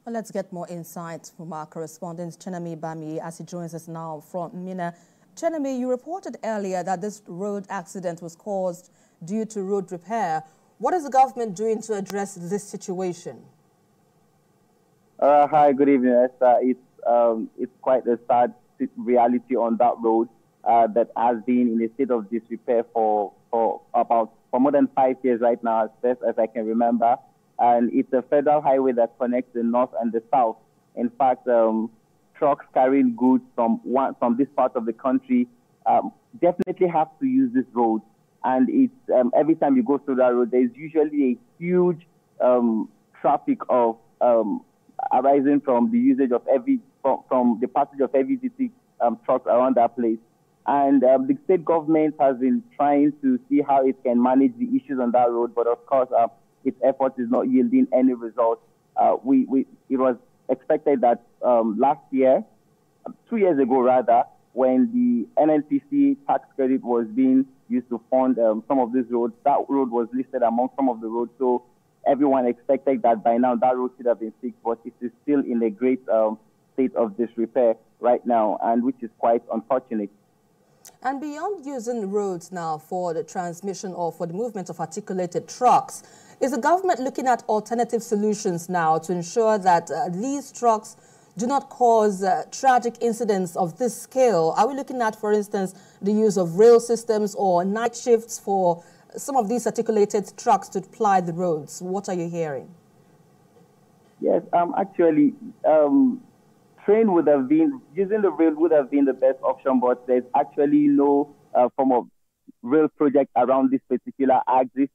Well, let's get more insights from our correspondent, Chenemi Bamaiyi, as he joins us now from Minna. Chenemi, you reported earlier that this road accident was caused due to road repair. What is the government doing to address this situation? Hi, good evening, Esther. It's quite a sad reality on that road that has been in a state of disrepair for more than 5 years right now, as best as I can remember. And it's a federal highway that connects the north and the south. In fact, trucks carrying goods from this part of the country definitely have to use this road. And it's every time you go through that road, there's usually a huge traffic of arising from the usage of from the passage of heavy duty trucks around that place. And the state government has been trying to see how it can manage the issues on that road, but of course, its effort is not yielding any results. It was expected that last year, 2 years ago rather, when the NNPC tax credit was being used to fund some of these roads, that road was listed among some of the roads. So everyone expected that by now that road should have been fixed, but it is still in a great state of disrepair right now, and which is quite unfortunate. And beyond using roads now for the transmission or for the movement of articulated trucks, is the government looking at alternative solutions now to ensure that these trucks do not cause tragic incidents of this scale? Are we looking at, for instance, the use of rail systems or night shifts for some of these articulated trucks to ply the roads? What are you hearing? Yes, actually, train would have been, using the rail would have been the best option, but there's actually no form of rail project around this particular axis.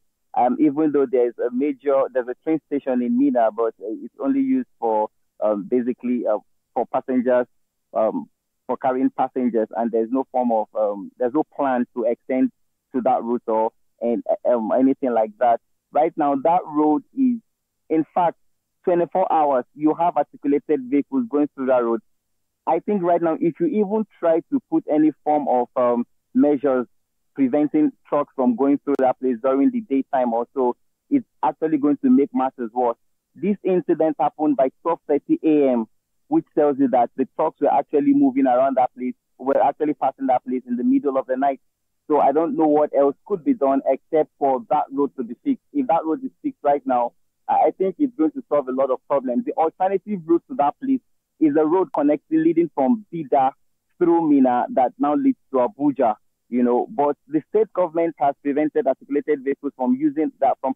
Even though there's a train station in Minna, but it's only used for basically for passengers, for carrying passengers, and there's no form of there's no plan to extend to that route or anything like that. Right now, that road is, in fact, 24 hours. You have articulated vehicles going through that road. I think right now, if you even try to put any form of measures preventing trucks from going through that place during the daytime or so, it's actually going to make matters worse. This incident happened by 12:30 a.m., which tells you that the trucks were actually moving around that place, were actually passing that place in the middle of the night. So I don't know what else could be done except for that road to be fixed. If that road is fixed right now, I think it's going to solve a lot of problems. The alternative route to that place is a road leading from Bida through Minna that now leads to Abuja. But the state government has prevented articulated vehicles from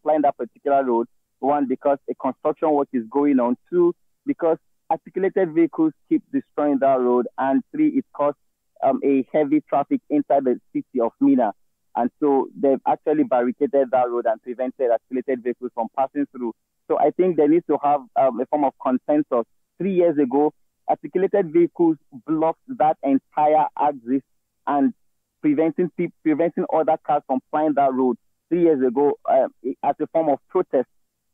flying that particular road. One, because a construction work is going on. Two, because articulated vehicles keep destroying that road. And three, it causes a heavy traffic inside the city of Minna. And so they've actually barricaded that road and prevented articulated vehicles from passing through. So I think they need to have a form of consensus. 3 years ago, articulated vehicles blocked that entire axis and preventing other cars from flying that road 3 years ago as a form of protest,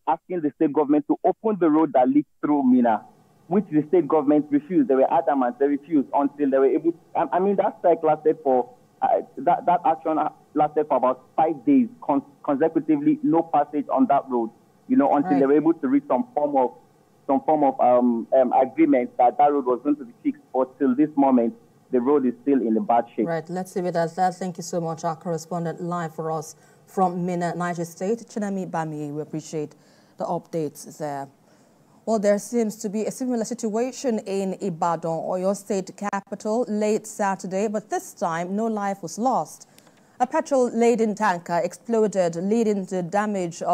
asking the state government to open the road that leads through Minna, which the state government refused. They were adamant. They refused until they were able to. I mean, that strike lasted for, that action lasted for about 5 days consecutively, no passage on that road, until they were able to reach some form of agreement that road was going to be fixed. But till this moment, the road is still in a bad shape. Right, let's leave it as that. Thank you so much, our correspondent live for us from Minna, Niger State, Chenemi Bamaiyi. We appreciate the updates there. Well, there seems to be a similar situation in Ibadan, Oyo State capital, late Saturday, but this time no life was lost. A petrol-laden tanker exploded, leading to damage of